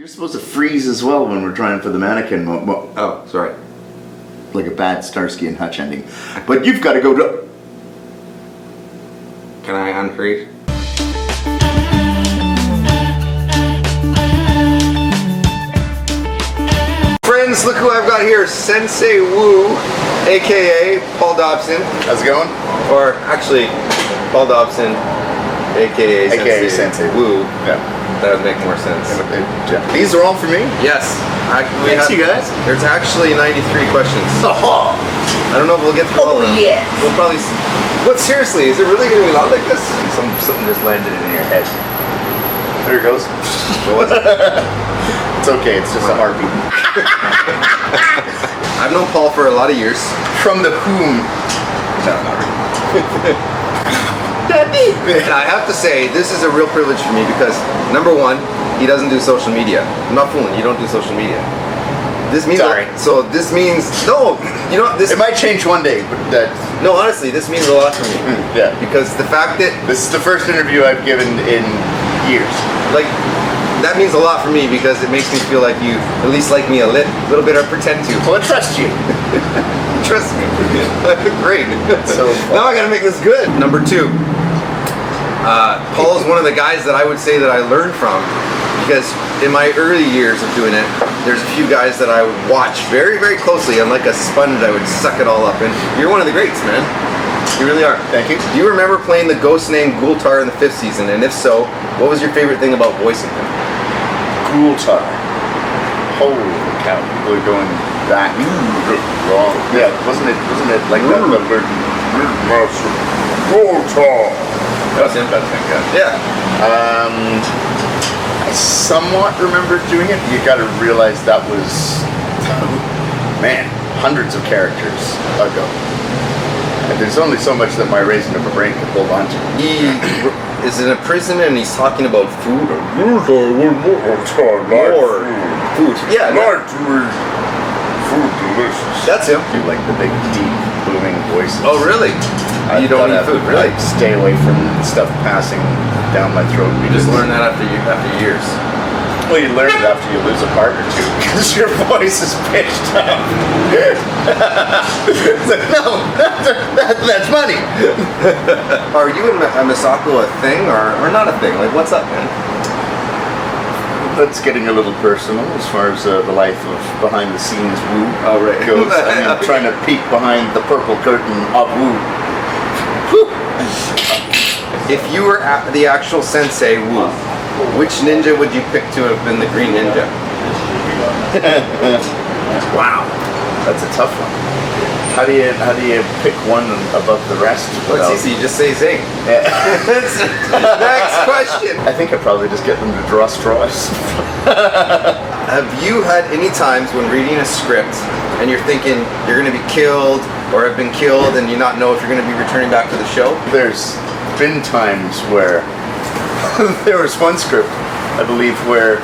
You're supposed to freeze as well when we're trying for the mannequin. Oh, sorry. Like a bad Starsky and Hutch ending. But you've got to go to... Can I unfreeze? Friends, look who I've got here. Sensei Wu, aka Paul Dobson. How's it going? Or actually, Paul Dobson, aka Sensei Wu. Yeah. That would make more sense. These are all for me? Yes. Thanks, you guys. There's actually 93 questions. Oh, I don't know if we'll get through all of them. Yeah. We'll probably... But seriously, is it really going to be loud like this? Something just landed in your head. There it goes. What was it? It's okay, it's just a heartbeat. I've known Paul for a lot of years. From the whom? No, not really. And I have to say, this is a real privilege for me because, number one, he doesn't do social media. I'm not fooling, you don't do social media. This means so this means you know this. It might change one day, but no, honestly, this means a lot to me. Yeah, because the fact that this is the first interview I've given in years. Like, that means a lot for me because it makes me feel like you at least like me a little bit or pretend to. Well, I trust you. Trust me. Great. So now I gotta make this good. Number two. Paul is one of the guys that I would say that I learned from, because in my early years of doing it, there's a few guys that I would watch very, very closely, and like a sponge, I would suck it all up. And you're one of the greats, man. You really are. Thank you. Do you remember playing the ghost named Gultar in the 5th season? And if so, what was your favorite thing about voicing him? Gultar. Holy cow! People are going back. Wrong. Yeah, wasn't it like that? Gultar. That's him. Yeah. I somewhat remember doing it. You got to realize that was, man, hundreds of characters ago. And there's only so much that my raisin of a brain can hold on to. He is in a prison and he's talking about food or food. Yeah. Food delicious. That's him. You like the big, deep, booming voices. Oh, really? You don't eat food, really? Like, stay away from stuff passing down my throat. You just learn that after years. Well, you learn it after you lose a part or two because your voice is pitched up. No, that's money. Are you and Misako a thing or not a thing? Like, what's up, man? That's getting a little personal as far as the life of behind the scenes Wu goes. I'm trying to peek behind the purple curtain of Wu. If you were the actual Sensei Wu, which ninja would you pick to have been the Green Ninja? Wow, that's a tough one. How do you pick one above the rest? Well, it's easy. You just say Zane. Next question. I think I'd probably just get them to draw straws. Have you had any times when reading a script and you're thinking you're going to be killed or have been killed and you not know if you're going to be returning back to the show? There's been times where there was one script, I believe, where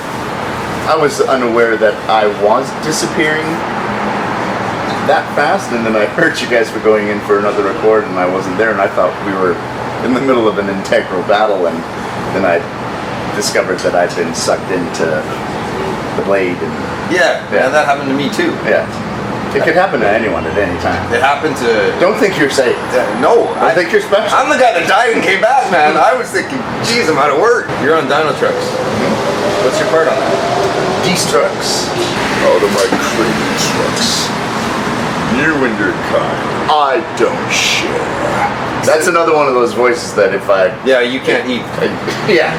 I was unaware that I was disappearing that fast, and then I heard you guys were going in for another record and I wasn't there, and I thought we were in the middle of an integral battle, and then I discovered that I'd been sucked into the blade. And yeah, that happened to me too. Yeah. It could happen to anyone at any time. It happened to... Don't think you're safe. No. I think you're special. I'm the guy that died and came back, man. I was thinking, geez, I'm out of work. You're on Dino Trucks. What's your part on that? These trucks. Out of my crazy trucks. You and your kind, I don't share. That's another one of those voices that if I... Yeah, you can't eat. Yeah.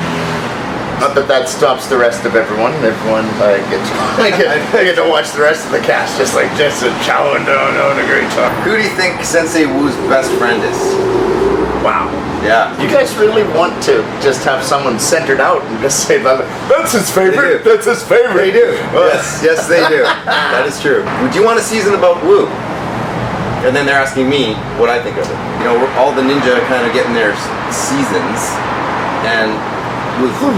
Not that stops the rest of everyone. I get to watch the rest of the cast just chowing down on a great talk. Who do you think Sensei Wu's best friend is? Wow. Yeah. You guys really want to just have someone centered out and just say that's his favorite. That's his favorite. They do. Yes, they do. That is true. Would you want a season about Wu? And then they're asking me what I think of it. You know, all the ninja kind of getting their seasons, and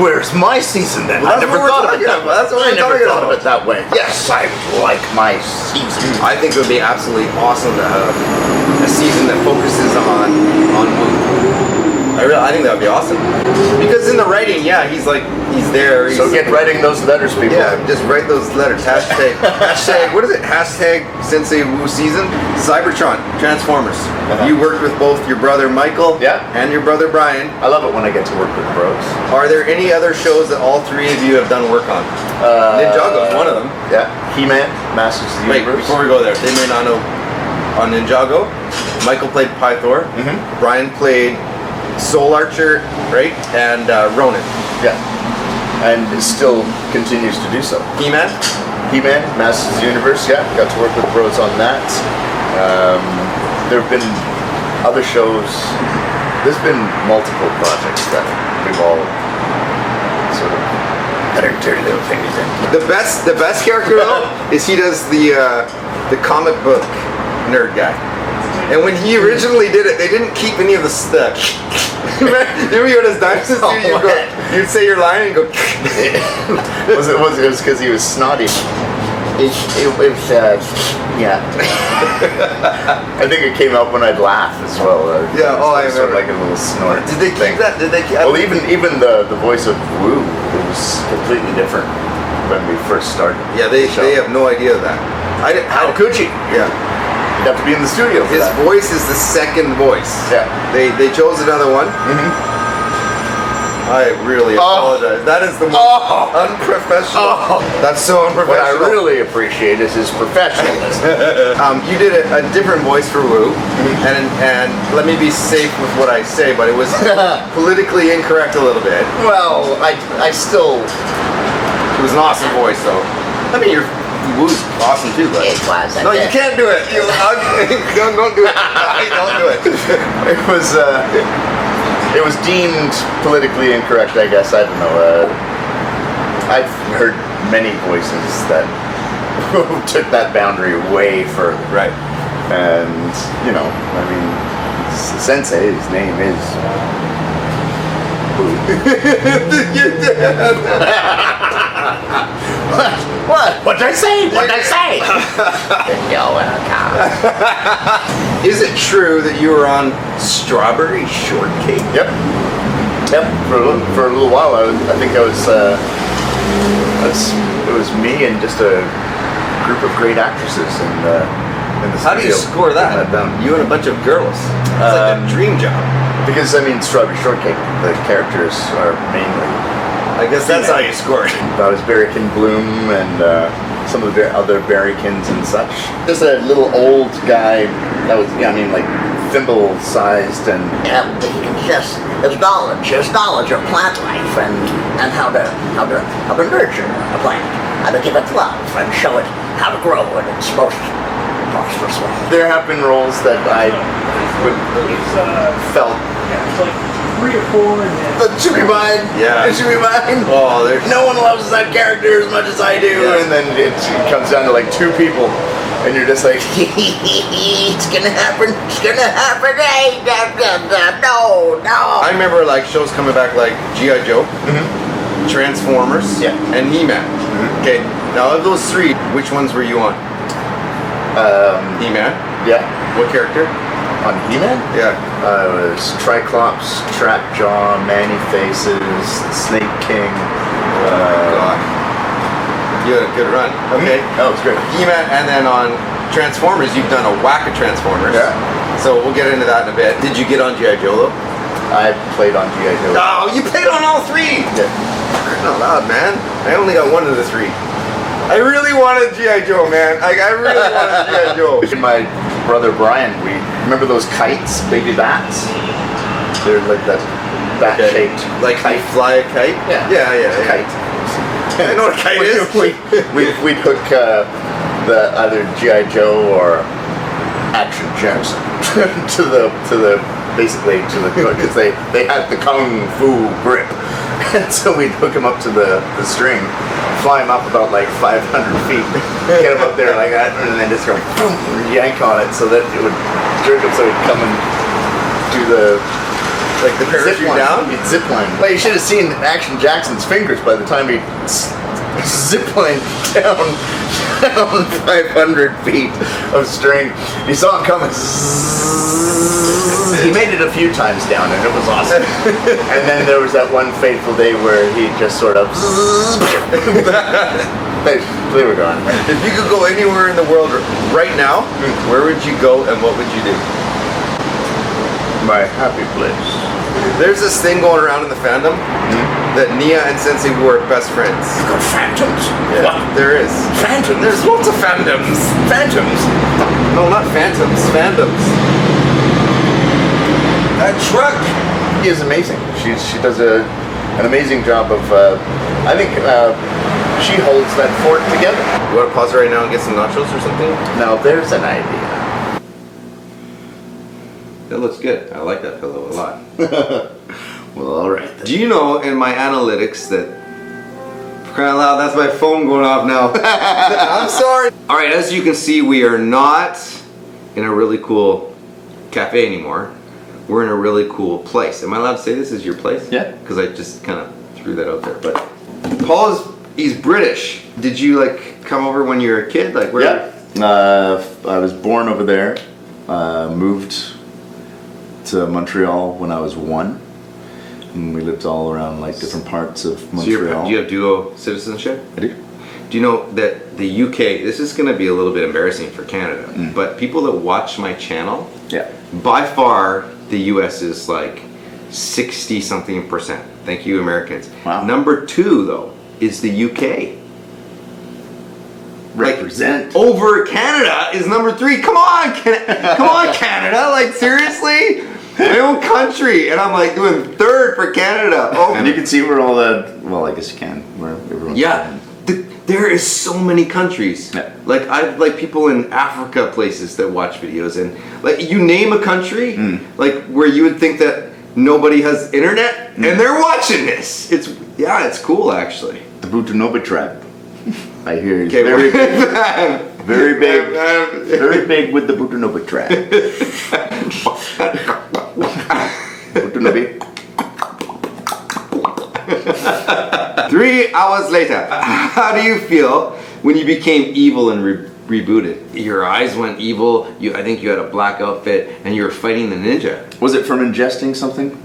where's my season then? Well, I never thought of it that way. That's what I never thought of it that way. Yes, I like my season. I think it would be absolutely awesome to have a season that focuses on Wu. I think that would be awesome. Because in the writing, yeah, he's there. So get writing those letters, people. Yeah, just write those letters. Hashtag, what is it? Hashtag Sensei Wu season. Cybertron, Transformers. You worked with both your brother Michael and your brother Brian. I love it when I get to work with bros. Are there any other shows that all three of you have done work on? Ninjago is one of them. Yeah, He-Man, Masters of the Wait, Universe. before we go there, they may not know. On Ninjago, Michael played Pythor. Brian played Soul Archer, right? And Ronin. Yeah. And it still continues to do so. He-Man? He-Man, Masters of the Universe, yeah. Got to work with bros on that. There have been other shows. There's been multiple projects that we've all sort of had our dirty little fingers in. The best character though is he does the comic book nerd guy. And when he originally did it, they didn't keep any of the stuff. Remember you had his dinosaurs? You'd say your line and go. was it because he was snotty? It was yeah. I think it came out when I'd laugh as well. Yeah. I sort remember. of like a little snort. Did they keep that? Did they keep? Well, even the voice of Wu, it was completely different when we first started. Yeah, they have no idea of that. How could you? Yeah. You'd have to be in the studio for His that. voice is the second voice. Yeah. They chose another one. I really apologize. That is the most unprofessional. That's so What I unprofessional. really appreciate is his professionalism. You did a different voice for Wu, and let me be safe with what I say, but it was politically incorrect a little bit. Well, I still. It was an awesome voice, though. I mean, Wu's awesome too, but It was. no, you can't do it. Don't do it. Don't do it. It was deemed politically incorrect, I guess. I don't know. I've heard many voices that took that boundary way further. Right. And, I mean, Sensei, his name is What? What'd I say? What'd I say? You're welcome. Is it true that you were on Strawberry Shortcake? Yep. For a little while, I think it was me and just a group of great actresses in the How do you studio. score that? You and a bunch of girls. It's like a dream job. Because Strawberry Shortcake, the characters are mainly. I guess that's how you score it. About his Berrykin Bloom and some of the other Berrykins and such. Just a little old guy that was, like thimble-sized and. Yeah, he can just his knowledge of plant life and how to nurture a plant, how to give it love and show it how to grow in its most prosperous way. There have been roles that I felt. It's like 3 or 4 and then That should be mine. Yeah. It should be mine. Oh, there's No one loves that character as much as I do. Yeah. And then it comes down to like 2 people. And you're just like, It's gonna happen. It's gonna happen. Hey, no. I remember like shows coming back like G.I. Joe, Transformers, Yeah. and He-Man. Okay, now of those 3, which ones were you on? He-Man. yeah. What character? On He-Man? Yeah. It was Triclops, Trapjaw, Manny Faces, Snake King. God. You had a good run. Okay. That was great. He-Man, and then on Transformers, you've done a whack of Transformers. Yeah. So we'll get into that in a bit. Did you get on G.I. Joe though? I played on G.I. Joe. Oh, you played on all 3! Yeah. Not loud, man. I only got 1 of the 3. I really wanted G.I. Joe, man. I really wanted G.I. Joe. My brother Brian, we remember those kites, baby bats? They're like that bat-shaped Like kite. you fly a kite? Yeah. Yeah. Kite. I know what a kite is. We'd hook the either G.I. Joe or Action Jackson to the basically to the because they had the kung fu grip, and so we'd hook him up to the string, fly him up about like 500 feet, get him up there like that, and then just go boom, yank on it so that it would jerk him so he'd come and do the. Like the parachute Zip line. down? He'd zip line. Well, you should have seen Action Jackson's fingers by the time he zip line down 500 feet of string. You saw him coming. He made it a few times down, and it was awesome. And then there was that one fateful day where he just sort of. they were gone. If you could go anywhere in the world right now, where would you go and what would you do? My happy place. There's this thing going around in the fandom that Nia and Sensei Wu are best friends. Good phantoms. Yeah, there is. Phantoms? There's lots of fandoms. Phantoms? No, not phantoms. Fandoms. That truck. She is amazing. She does an amazing job of. I think she holds that fort together. You want to pause right now and get some nachos or something? Now there's an idea. That looks good. I like that pillow a lot. Well, all right. Do you know in my analytics that, for crying out loud, that's my phone going off now. I'm sorry. All right, as you can see, we are not in a really cool cafe anymore. We're in a really cool place. Am I allowed to say this is your place? Yeah. Because I just kind of threw that out there. But he's British. Did you like come over when you were a kid? Like where? Yeah. I was born over there. Moved to Montreal when I was 1, and we lived all around like different parts of Montreal. Do you have dual citizenship? I do. Do you know that the UK, this is going to be a little bit embarrassing for Canada, but people that watch my channel, Yeah. by far the US is like 60 something %. Thank you, Americans. Wow. Number 2 though is the UK. Represent. Like, over Canada is number 3. Come on, come on, Canada! Like seriously, my own country, and I'm like doing 3rd for Canada. Oh, And you can see where all the. Well, I guess you can. Where everyone's yeah. There is so many countries. Yeah. Like I've like people in Africa places that watch videos, and like you name a country, like where you would think that nobody has internet, and they're watching this. It's cool actually. The Butunoba tribe. I hear it's Okay, very big, very big, very big with the Butunoba tribe. Butunobi. 3 hours later, how do you feel when you became evil and rebooted? Your eyes went evil. I think you had a black outfit, and you were fighting the ninja. Was it from ingesting something,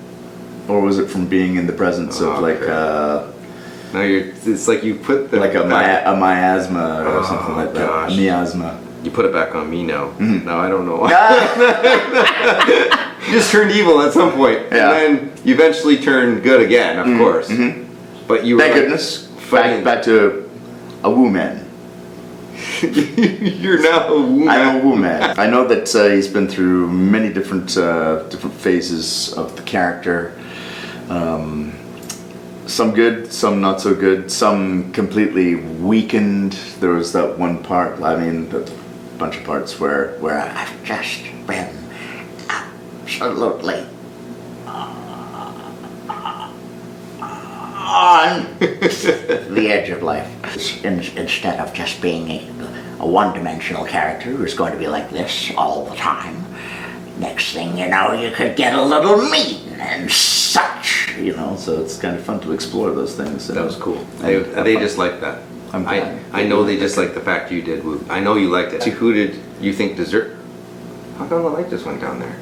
or was it from being in the presence of like No, it's like you put the like a miasma or something like that? Gosh. A miasma. You put it back on me now. No, I don't know. You just turned evil at some point, Yeah. and then you eventually turned good again, of course. But you were Thank like, goodness. fighting. Back to a woo man. You're now a woman. I'm a woo man. I know that he's been through many different phases of the character. Some good, some not so good, some completely weakened. There was that one part, a bunch of parts where I've just been absolutely on the edge of life. Instead of just being a one-dimensional character who's going to be like this all the time, next thing you know, you could get a little mean and such. So it's kind of fun to explore those things. That was cool. They just like that. I know they just like the fact you did Woo. I know you liked it. Who did you think deserved? How come the light just went down there?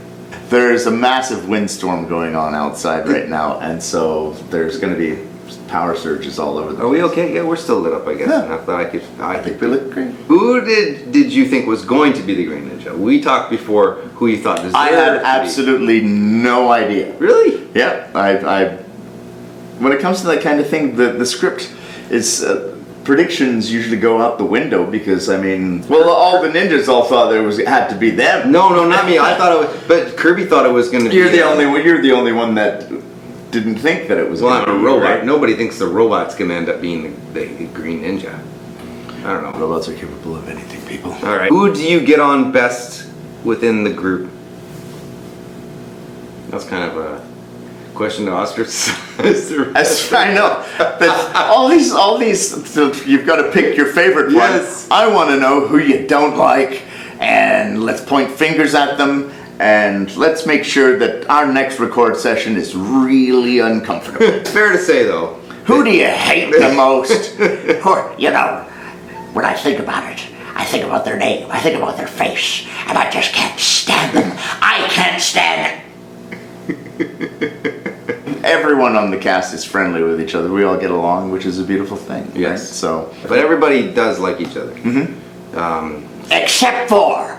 There's a massive windstorm going on outside right now, and so there's going to be power surges all over the Are we place. okay? Yeah, we're still lit up, I guess. Yeah. Enough that I think we look great. Who did you think was going to be the Green Ninja? We talked before who you thought deserved I had to be. absolutely no idea. Really? Yeah, I when it comes to that kind of thing, the script is predictions usually go out the window because all the ninjas all thought it had to be them. No, not me. I thought it was, but Kirby thought it was going to be. You're the only one that didn't think that it was. Well, I'm gonna a be, robot. right? Nobody thinks the robot's going to end up being the Green Ninja. I don't know. Robots are capable of anything, people. All right. Who do you get on best within the group? That's kind of a question to ostrich. I know. All these. So you've got to pick your favorite Yes. one. I want to know who you don't like, and let's point fingers at them, and let's make sure that our next record session is really uncomfortable. It's fair to say, though. Who do you hate the most? When I think about it, I think about their name, I think about their face, and I just can't stand them. I can't stand everyone on the cast is friendly with each other. We all get along, which is a beautiful thing. Yes. Right? So, But everybody does like each other. Except for